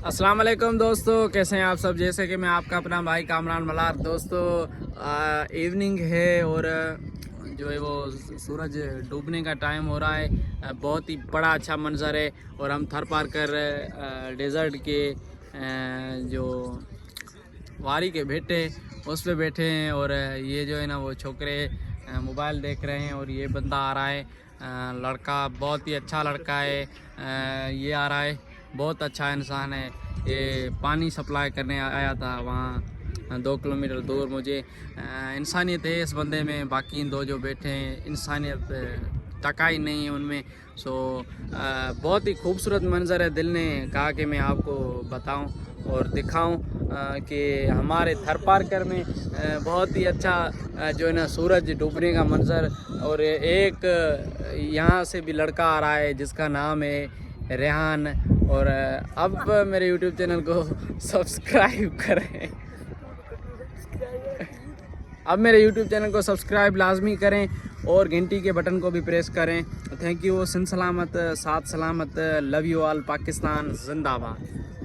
अस्सलाम वालेकुम दोस्तों, कैसे हैं आप सब। जैसे कि मैं आपका अपना भाई कामरान मलार। दोस्तों इवनिंग है और जो है वो सूरज डूबने का टाइम हो रहा है। बहुत ही बड़ा अच्छा मंजर है और हम थर पार कर डेजर्ट के जो वारी के भेटे उस पे बैठे हैं और ये जो है ना वो छोकरे मोबाइल देख रहे हैं और ये बंदा आ रहा है। लड़का बहुत ही अच्छा लड़का है। ये आ रहा है, बहुत अच्छा इंसान है। ये पानी सप्लाई करने आया था वहाँ 2 किलोमीटर दूर। मुझे इंसानियत है इस बंदे में, बाकी इन दो जो बैठे हैं इंसानियत टका ही नहीं है उनमें। सो बहुत ही खूबसूरत मंजर है। दिल ने कहा कि मैं आपको बताऊं और दिखाऊं कि हमारे थर पारकर में बहुत ही अच्छा जो है ना सूरज डूबने का मंजर। और एक यहाँ से भी लड़का आ रहा है जिसका नाम है रेहान। और अब मेरे यूट्यूब चैनल को सब्सक्राइब करें। अब मेरे यूट्यूब चैनल को सब्सक्राइब लाजमी करें और घंटी के बटन को भी प्रेस करें। Thank you. सिंध सलामत, साथ सलामत। Love you all. पाकिस्तान जिंदाबाद।